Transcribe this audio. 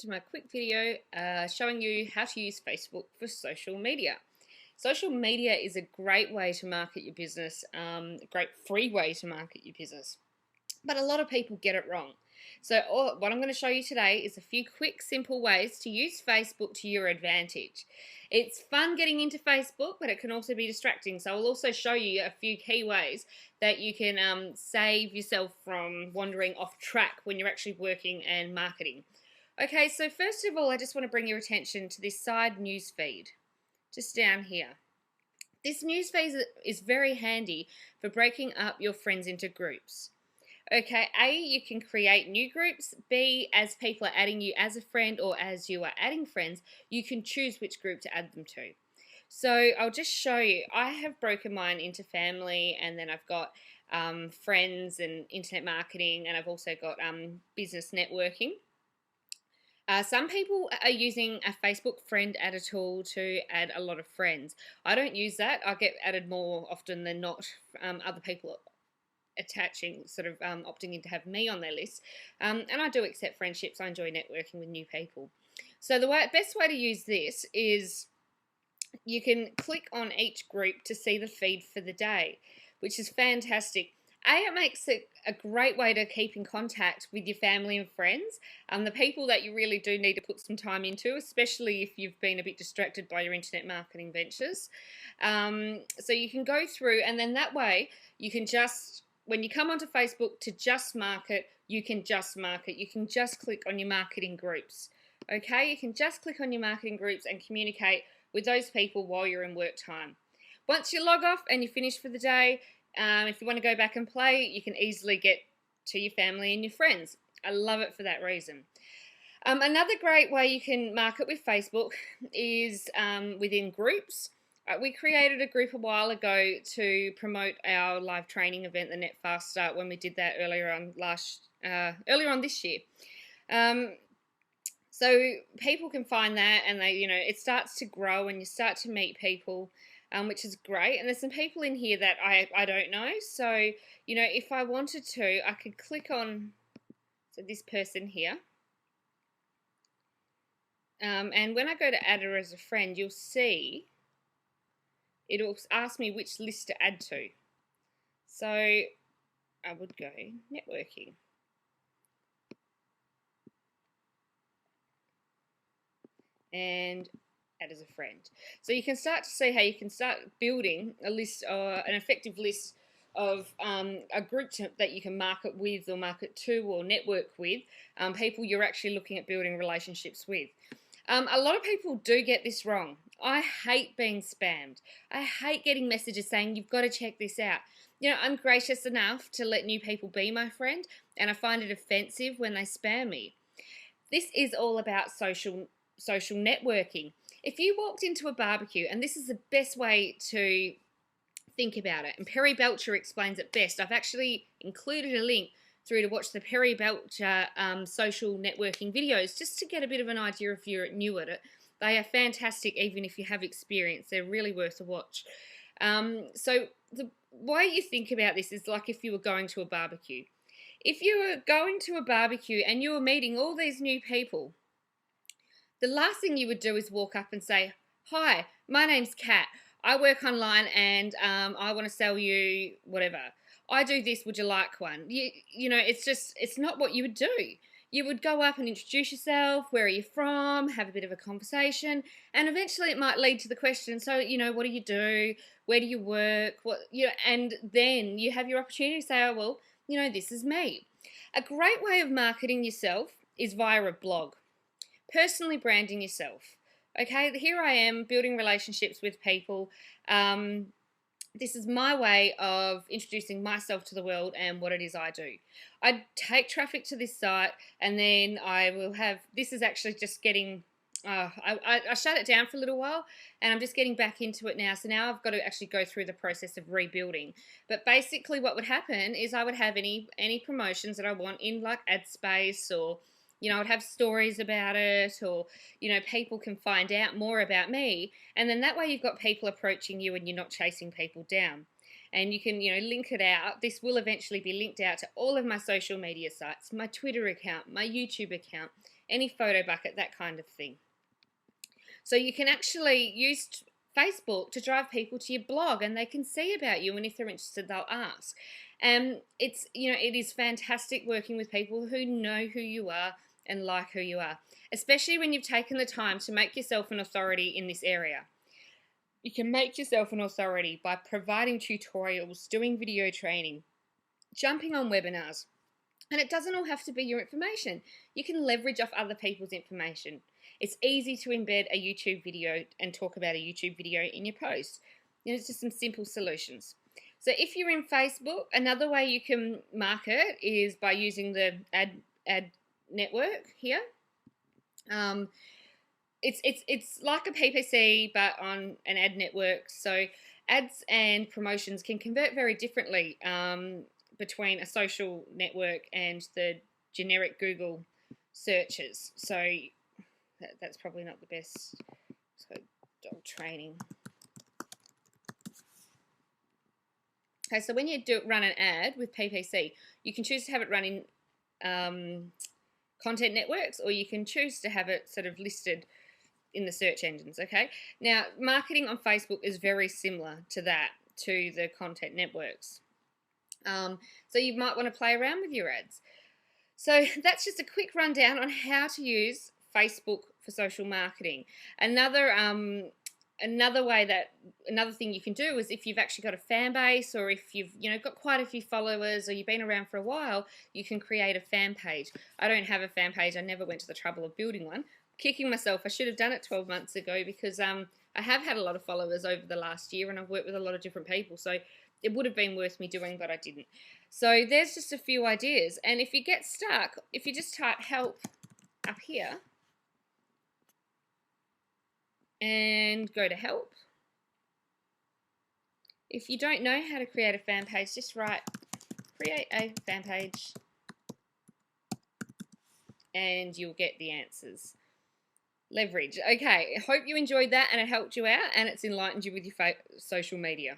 to my quick video showing you how to use Facebook for social media. Social media is a great way to market your business, a great free way to market your business. But a lot of people get it wrong. So what I'm going to show you today is a few quick, simple ways to use Facebook to your advantage. It's fun getting into Facebook, but it can also be distracting. So I'll also show you a few key ways that you can save yourself from wandering off track when you're actually working and marketing. Okay, so first of all, I just want to bring your attention to this side news feed, just down here. This news feed is very handy for breaking up your friends into groups. Okay, A, you can create new groups. B, as people are adding you as a friend or as you are adding friends, you can choose which group to add them to. So I'll just show you. I have broken mine into family, and then I've got friends and internet marketing, and I've also got business networking. Some people are using a Facebook friend adder tool to add a lot of friends. I don't use that. I get added more often than not. Other people attaching, opting in to have me on their list. And I do accept friendships. I enjoy networking with new people. So the best way to use this is you can click on each group to see the feed for the day, which is fantastic. It makes it a great way to keep in contact with your family and friends, the people that you really do need to put some time into, especially if you've been a bit distracted by your internet marketing ventures. So you can go through, and then that way you can just, when you come onto Facebook to just market, you can just market. You can just click on your marketing groups. Okay, you can just click on your marketing groups and communicate with those people while you're in work time. Once you log off and you're finished for the day, if you want to go back and play, you can easily get to your family and your friends. I love it for that reason. Another great way you can market with Facebook is within groups. We created a group a while ago to promote our live training event, the Net Fast Start, when we did that earlier on this year. So people can find that, and it starts to grow, and you start to meet people, which is great. And there's some people in here that I don't know. So if I wanted to, I could click on this person here. And when I go to add her as a friend, you'll see it'll ask me which list to add to. So I would go networking. And add as a friend. So you can start to see how you can start building a list, or an effective list of a group that you can market with, or market to, or network with, people you're actually looking at building relationships with. A lot of people do get this wrong. I hate being spammed. I hate getting messages saying you've got to check this out. I'm gracious enough to let new people be my friend, and I find it offensive when they spam me. This is all about social networking. If you walked into a barbecue, and this is the best way to think about it, and Perry Belcher explains it best. I've actually included a link through to watch the Perry Belcher social networking videos, just to get a bit of an idea if you're new at it. They are fantastic, even if you have experience. They're really worth a watch. So the way you think about this is like if you were going to a barbecue. If you were going to a barbecue and you were meeting all these new people, the last thing you would do is walk up and say, "Hi, my name's Kat. I work online, and I want to sell you whatever. I do this. Would you like one?" It's not what you would do. You would go up and introduce yourself. Where are you from? Have a bit of a conversation, and eventually it might lead to the question. So, what do you do? Where do you work? And then you have your opportunity to say, "Oh, well, this is me." A great way of marketing yourself is via a blog. Personally branding yourself. Okay, here I am building relationships with people. This is my way of introducing myself to the world and what it is I do. I take traffic to this site, and then I will have, this is actually just getting, I shut it down for a little while, and I'm just getting back into it now. So now I've got to actually go through the process of rebuilding. But basically what would happen is I would have any promotions that I want in, like ad space, or I'd have stories about it, or, people can find out more about me. And then that way you've got people approaching you, and you're not chasing people down. And you can, link it out. This will eventually be linked out to all of my social media sites, my Twitter account, my YouTube account, any photo bucket, that kind of thing. So you can actually use Facebook to drive people to your blog, and they can see about you, and if they're interested, they'll ask. And it's, it is fantastic working with people who know who you are and like who you are, especially when you've taken the time to make yourself an authority in this area. You can make yourself an authority by providing tutorials, doing video training, jumping on webinars. And it doesn't all have to be your information. You can leverage off other people's information. It's easy to embed a YouTube video and talk about a YouTube video in your post. It's just some simple solutions. So if you're in Facebook, another way you can market is by using the ad network here. It's like a PPC but on an ad network. So ads and promotions can convert very differently between a social network and the generic Google searches. So that's probably not the best. So dog training. Okay, so when you run an ad with PPC, you can choose to have it run in content networks, or you can choose to have it sort of listed in the search engines, okay? Now, marketing on Facebook is very similar to that, to the content networks. So you might want to play around with your ads. So that's just a quick rundown on how to use Facebook for social marketing. Another thing you can do is if you've actually got a fan base, or if you've got quite a few followers, or you've been around for a while, you can create a fan page. I don't have a fan page. I never went to the trouble of building one. Kicking myself. I should have done it 12 months ago, because I have had a lot of followers over the last year, and I've worked with a lot of different people, so it would have been worth me doing, but I didn't. So there's just a few ideas. And if you get stuck, if you just type help up here and go to help, if you don't know how to create a fan page, just write create a fan page and you'll get the answers. Leverage. Okay, I hope you enjoyed that and it helped you out and it's enlightened you with your social media.